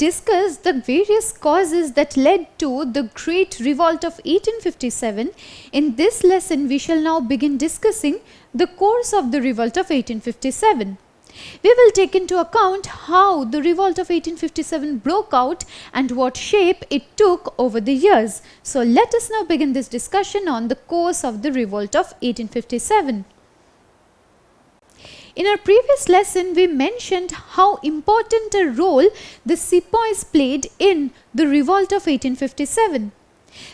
discuss the various causes that led to the Great Revolt of 1857, in this lesson we shall now begin discussing the course of the Revolt of 1857. We will take into account how the Revolt of 1857 broke out and what shape it took over the years. So let us now begin this discussion on the course of the Revolt of 1857. In our previous lesson, we mentioned how important a role the sepoys played in the Revolt of 1857,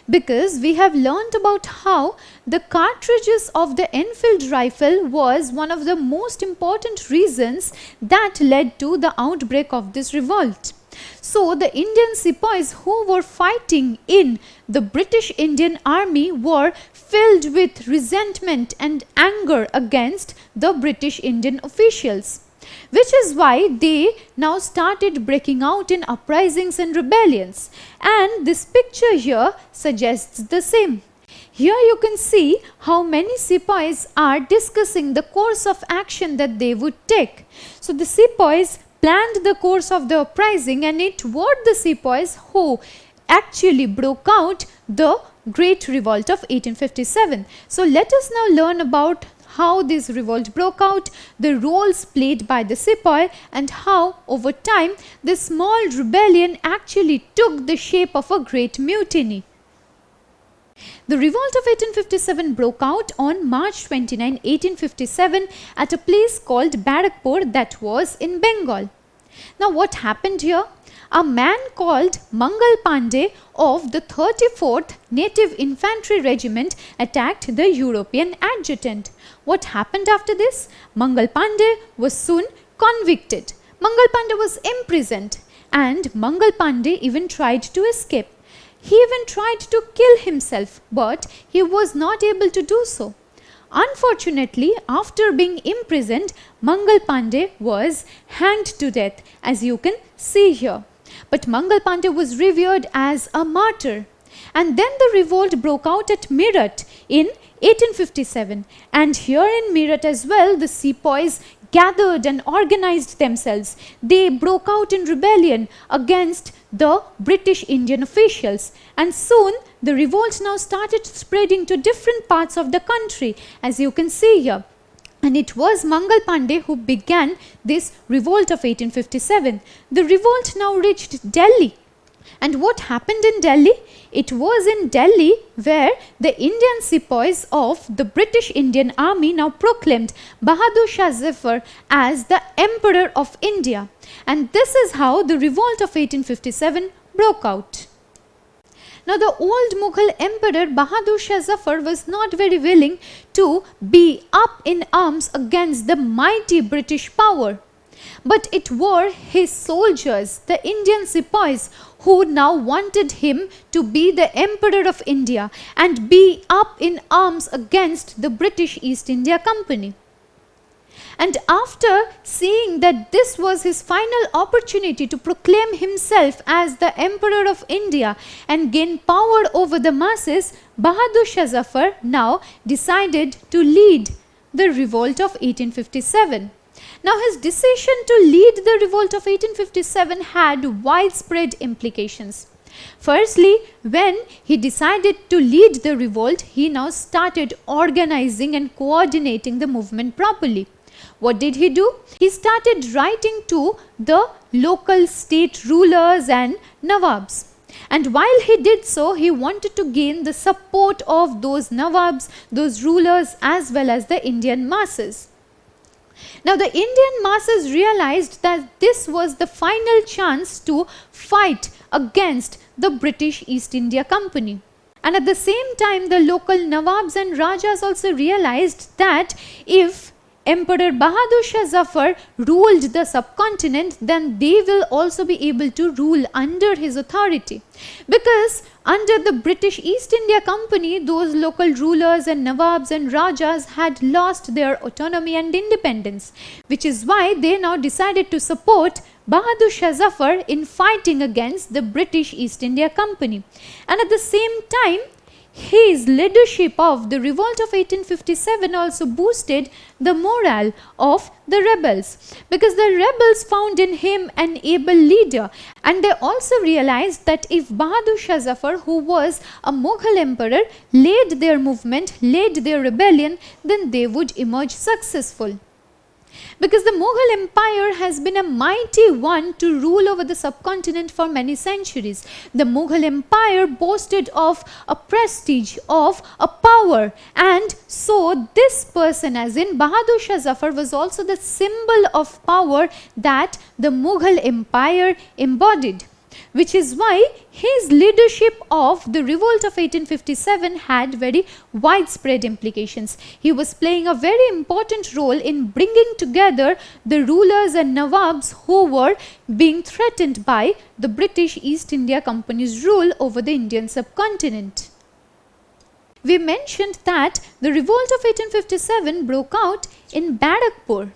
because we have learnt about how the cartridges of the Enfield rifle was one of the most important reasons that led to the outbreak of this revolt. So the Indian sepoys who were fighting in the British Indian Army were filled with resentment and anger against the British Indian officials, which is why they now started breaking out in uprisings and rebellions, and this picture here suggests the same. Here you can see how many sepoys are discussing the course of action that they would take. So the sepoys planned the course of the uprising, and it were the sepoys who actually broke out the Great Revolt of 1857. So let us now learn about how this revolt broke out, the roles played by the sepoy, and how over time this small rebellion actually took the shape of a great mutiny. The revolt of 1857 broke out on March 29, 1857 at a place called Barrackpur, that was in Bengal. Now what happened here? A man called Mangal Pandey of the 34th Native Infantry Regiment attacked the European adjutant. What happened after this? Mangal Pandey was soon convicted. Mangal Pandey was imprisoned, and Mangal Pandey even tried to escape. He even tried to kill himself, but he was not able to do so. Unfortunately, after being imprisoned, Mangal Pandey was hanged to death, as you can see here. But Mangal Pandey was revered as a martyr. And then the revolt broke out at Meerut in 1857. And here in Meerut as well, the sepoys gathered and organized themselves. They broke out in rebellion against the British Indian officials, and soon the revolt now started spreading to different parts of the country, as you can see here. And it was Mangal Pandey who began this revolt of 1857. The revolt now reached Delhi. And what happened in Delhi? It was in Delhi where the Indian sepoys of the British Indian Army now proclaimed Bahadur Shah Zafar as the Emperor of India. And this is how the revolt of 1857 broke out. Now the old Mughal Emperor Bahadur Shah Zafar was not very willing to be up in arms against the mighty British power. But it were his soldiers, the Indian sepoys, who now wanted him to be the Emperor of India and be up in arms against the British East India Company. And after seeing that this was his final opportunity to proclaim himself as the Emperor of India and gain power over the masses, Bahadur Shah Zafar now decided to lead the revolt of 1857. Now his decision to lead the revolt of 1857 had widespread implications. Firstly, when he decided to lead the revolt, he now started organizing and coordinating the movement properly. What did he do? He started writing to the local state rulers and nawabs. And while he did so, he wanted to gain the support of those nawabs, those rulers, as well as the Indian masses. Now the Indian masses realized that this was the final chance to fight against the British East India Company. And at the same time, the local nawabs and rajas also realized that if Emperor Bahadur Shah Zafar ruled the subcontinent, then they will also be able to rule under his authority. Because under the British East India Company, those local rulers and nawabs and rajas had lost their autonomy and independence, which is why they now decided to support Bahadur Shah Zafar in fighting against the British East India Company. And at the same time, his leadership of the revolt of 1857 also boosted the morale of the rebels, because the rebels found in him an able leader, and they also realized that if Bahadur Shah Zafar, who was a Mughal emperor, led their movement, led their rebellion, then they would emerge successful. Because the Mughal Empire has been a mighty one to rule over the subcontinent for many centuries. The Mughal Empire boasted of a prestige, of a power, and so this person, as in Bahadur Shah Zafar, was also the symbol of power that the Mughal Empire embodied, which is why his leadership of the revolt of 1857 had very widespread implications. He was playing a very important role in bringing together the rulers and nawabs who were being threatened by the British East India Company's rule over the Indian subcontinent. We mentioned that the revolt of 1857 broke out in Barakpur.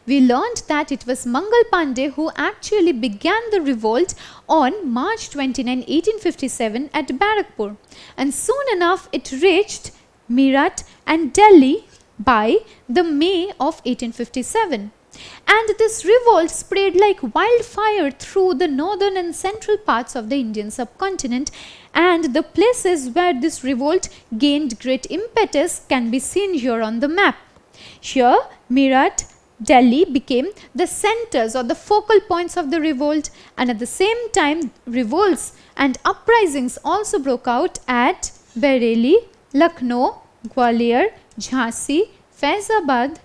We learned that it was Mangal Pandey who actually began the revolt on March 29, 1857 at Barakpur, and soon enough it reached Meerut and Delhi by the May of 1857. And this revolt spread like wildfire through the northern and central parts of the Indian subcontinent, and the places where this revolt gained great impetus can be seen here on the map. Here, Meerut, Delhi became the centers or the focal points of the revolt, and at the same time revolts and uprisings also broke out at Bareilly, Lucknow, Gwalior, Jhansi, Faizabad,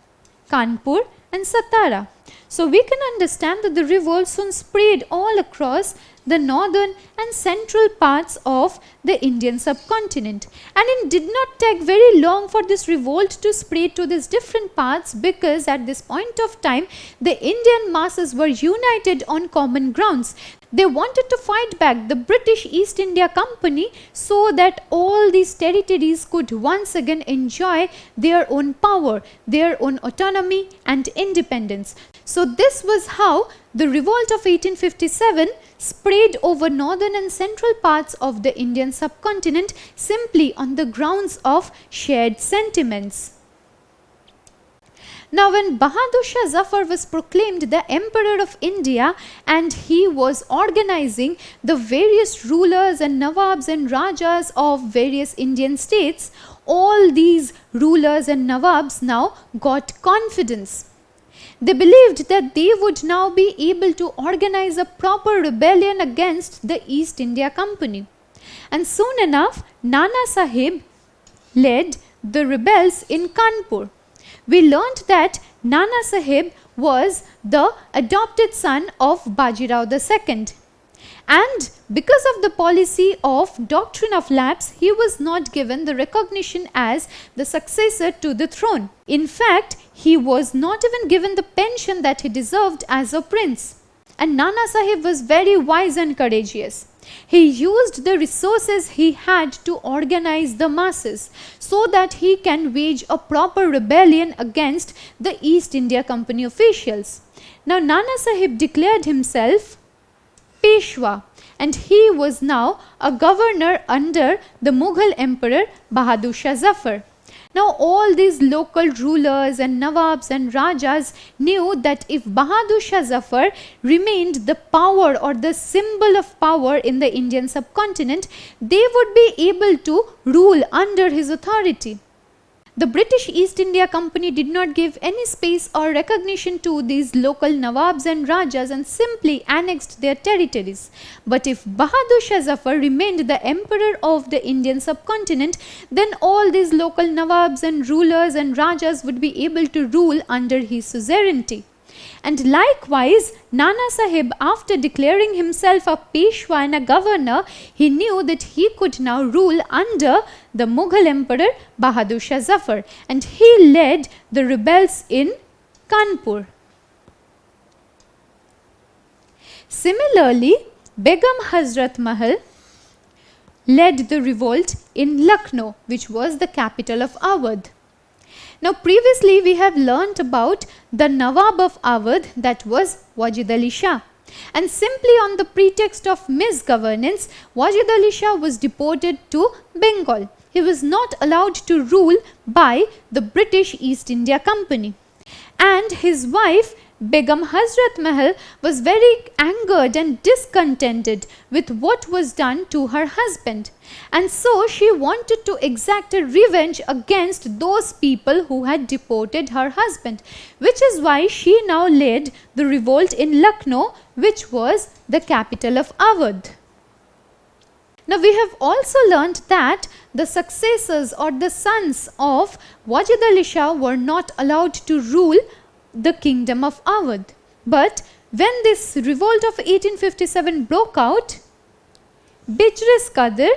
Kanpur and Satara. So we can understand that the revolt soon spread all across the northern and central parts of the Indian subcontinent, and it did not take very long for this revolt to spread to these different parts, because at this point of time the Indian masses were united on common grounds. They wanted to fight back the British East India Company so that all these territories could once again enjoy their own power, their own autonomy and independence. So this was how the revolt of 1857 spread over northern and central parts of the Indian subcontinent simply on the grounds of shared sentiments. Now, when Bahadur Shah Zafar was proclaimed the Emperor of India and he was organizing the various rulers and nawabs and rajas of various Indian states, all these rulers and nawabs now got confidence. They believed that they would now be able to organize a proper rebellion against the East India Company. And soon enough, Nana Sahib led the rebels in Kanpur. We learnt that Nana Sahib was the adopted son of Bajirao II. And because of the policy of doctrine of lapse, he was not given the recognition as the successor to the throne. In fact, he was not even given the pension that he deserved as a prince. And Nana Sahib was very wise and courageous. He used the resources he had to organize the masses so that he can wage a proper rebellion against the East India Company officials. Now, Nana Sahib declared himself Peshwa, and he was now a governor under the Mughal Emperor Bahadur Shah Zafar. Now, all these local rulers and nawabs and rajas knew that if Bahadur Shah Zafar remained the power or the symbol of power in the Indian subcontinent, they would be able to rule under his authority. The British East India Company did not give any space or recognition to these local nawabs and rajas and simply annexed their territories. But if Bahadur Shah Zafar remained the emperor of the Indian subcontinent, then all these local nawabs and rulers and rajas would be able to rule under his suzerainty. And likewise, Nana Sahib, after declaring himself a Peshwa and a governor, he knew that he could now rule under the Mughal Emperor Bahadur Shah Zafar, and he led the rebels in Kanpur. Similarly, Begum Hazrat Mahal led the revolt in Lucknow, which was the capital of Awadh. Now, previously we have learnt about the Nawab of Awadh, that was Wajid Ali Shah, and simply on the pretext of misgovernance, Wajid Ali Shah was deported to Bengal, he was not allowed to rule by the British East India Company. And his wife Begum Hazrat Mahal was very angered and discontented with what was done to her husband, and so she wanted to exact a revenge against those people who had deported her husband, which is why she now led the revolt in Lucknow, which was the capital of Awadh. Now we have also learnt that the successors or the sons of Wajid Ali Shah were not allowed to rule the kingdom of Awadh. But when this revolt of 1857 broke out, Bijris Qadir,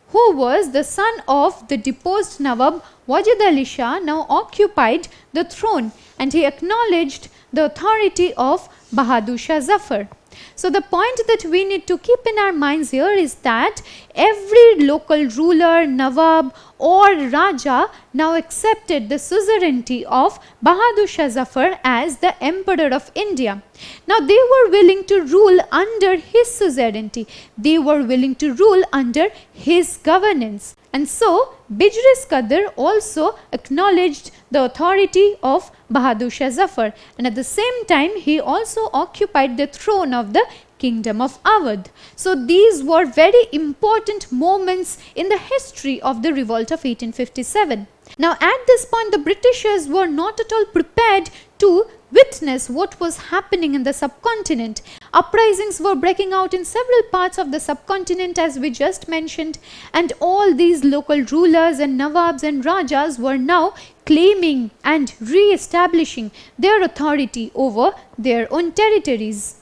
who was the son of the deposed Nawab Wajid Ali Shah, now occupied the throne, and he acknowledged the authority of Bahadur Shah Zafar. So the point that we need to keep in our minds here is that every local ruler, Nawab or Raja now accepted the suzerainty of Bahadur Shah Zafar as the Emperor of India. Now they were willing to rule under his suzerainty, they were willing to rule under his governance. And so Bijris Qadir also acknowledged the authority of Bahadur Shah Zafar, and at the same time he also occupied the throne of the kingdom of Awadh. So these were very important moments in the history of the revolt of 1857. Now at this point the Britishers were not at all prepared to witness what was happening in the subcontinent. Uprisings were breaking out in several parts of the subcontinent, as we just mentioned, and all these local rulers and Nawabs and Rajas were now claiming and re-establishing their authority over their own territories.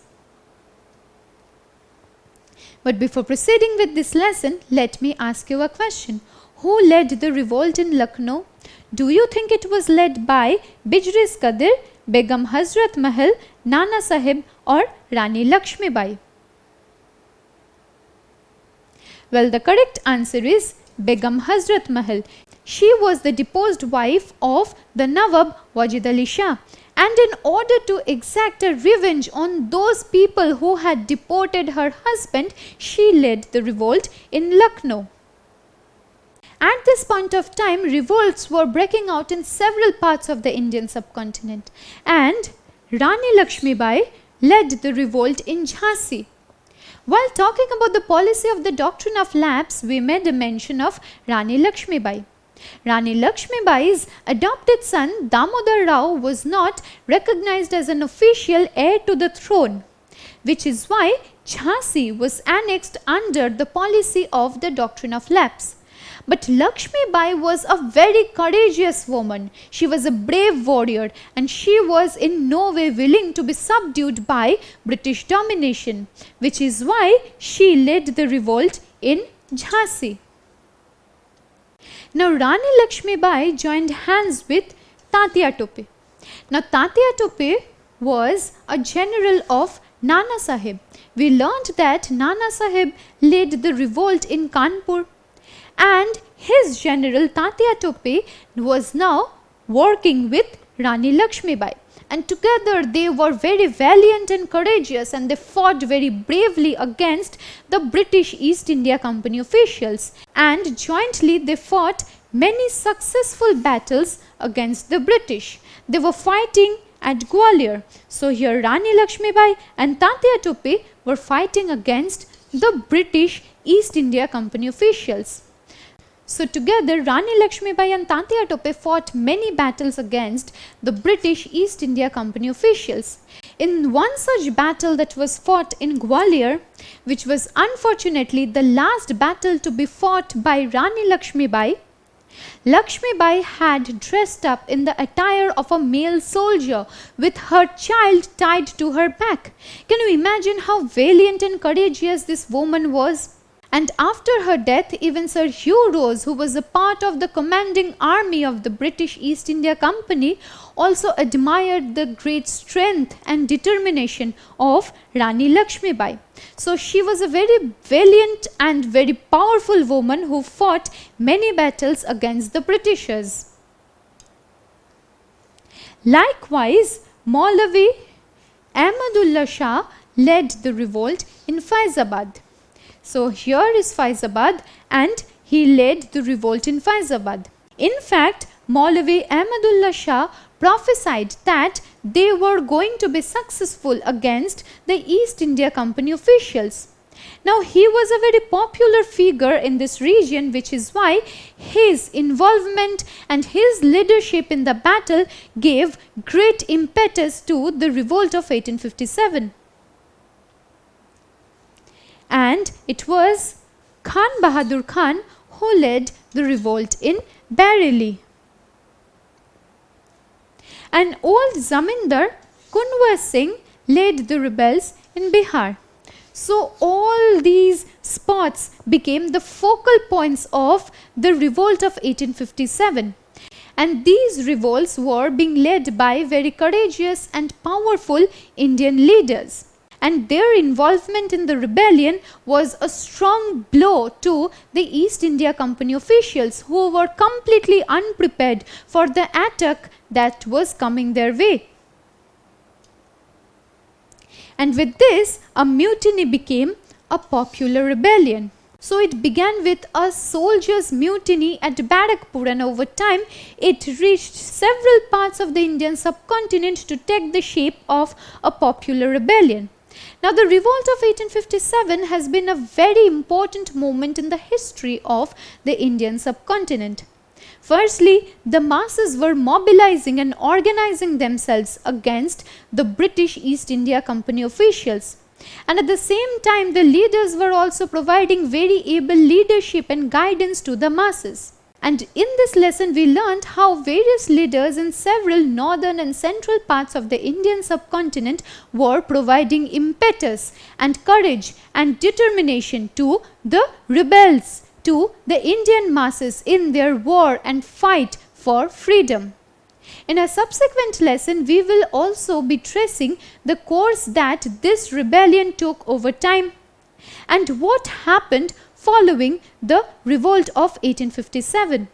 But before proceeding with this lesson, let me ask you a question. Who led the revolt in Lucknow? Do you think it was led by Bijris Qadir, Begum Hazrat Mahal, Nana Sahib or Rani Lakshmi Bai? Well, the correct answer is Begum Hazrat Mahal. She was the deposed wife of the Nawab Wajid Ali Shah, and in order to exact a revenge on those people who had deported her husband, she led the revolt in Lucknow. At this point of time, revolts were breaking out in several parts of the Indian subcontinent, and Rani Lakshmi Bai led the revolt in Jhansi. While talking about the policy of the doctrine of lapse, we made a mention of Rani Lakshmi Bai. Rani Lakshmi Bai's adopted son Damodar Rao was not recognized as an official heir to the throne, which is why Jhansi was annexed under the policy of the doctrine of lapse. But Lakshmi Bai was a very courageous woman. She was a brave warrior, and she was in no way willing to be subdued by British domination, which is why she led the revolt in Jhansi. Now Rani Lakshmi Bai joined hands with Tatia Tope. Now Tatia Tope was a general of Nana Sahib. We learned that Nana Sahib led the revolt in Kanpur, and his general Tatia Tope was now working with Rani Lakshmi Bai, and together they were very valiant and courageous, and they fought very bravely against the British East India Company officials, and jointly they fought many successful battles against the British. They were fighting at Gwalior. So here Rani Lakshmi Bai and Tatia Tope were fighting against the British East India Company officials. So together Rani Lakshmi Bai and Tatia Tope fought many battles against the British East India Company officials. In one such battle that was fought in Gwalior, which was unfortunately the last battle to be fought by Rani Lakshmi Bai, Lakshmi Bai had dressed up in the attire of a male soldier with her child tied to her back. Can you imagine how valiant and courageous this woman was? And after her death, even Sir Hugh Rose, who was a part of the commanding army of the British East India Company, also admired the great strength and determination of Rani Lakshmi Bai. So she was a very valiant and very powerful woman who fought many battles against the Britishers. Likewise, Maulavi Ahmadullah Shah led the revolt in Faizabad. So here is Faizabad, and he led the revolt in Faizabad. In fact, Maulvi Ahmadullah Shah prophesied that they were going to be successful against the East India Company officials. Now, he was a very popular figure in this region, which is why his involvement and his leadership in the battle gave great impetus to the revolt of 1857. And it was Khan Bahadur Khan who led the revolt in Bareilly. An old Zamindar, Kunwar Singh, led the rebels in Bihar. So all these spots became the focal points of the revolt of 1857. And these revolts were being led by very courageous and powerful Indian leaders. And their involvement in the rebellion was a strong blow to the East India Company officials, who were completely unprepared for the attack that was coming their way. And with this, a mutiny became a popular rebellion. So it began with a soldiers' mutiny at Barakpur, and over time it reached several parts of the Indian subcontinent to take the shape of a popular rebellion. Now, the revolt of 1857 has been a very important moment in the history of the Indian subcontinent. Firstly, the masses were mobilizing and organizing themselves against the British East India Company officials. And at the same time, the leaders were also providing very able leadership and guidance to the masses. And in this lesson, we learned how various leaders in several northern and central parts of the Indian subcontinent were providing impetus and courage and determination to the rebels, to the Indian masses in their war and fight for freedom. In a subsequent lesson, we will also be tracing the course that this rebellion took over time and what happened following the revolt of 1857.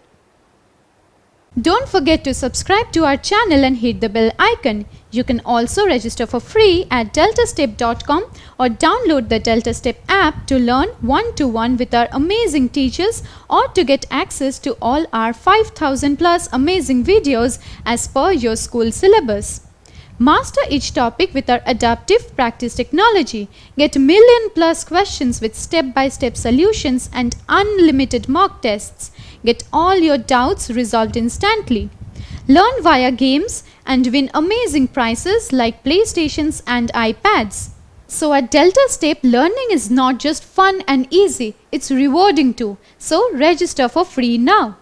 Don't forget to subscribe to our channel and hit the bell icon. You can also register for free at DeltaStep.com or download the DeltaStep app to learn one-to-one with our amazing teachers, or to get access to all our 5,000 plus amazing videos as per your school syllabus. Master each topic with our adaptive practice technology. Get million plus questions with step-by-step solutions and unlimited mock tests. Get all your doubts resolved instantly. Learn via games and win amazing prizes like PlayStations and iPads. So at DeltaStep, learning is not just fun and easy, it's rewarding too. So register for free now.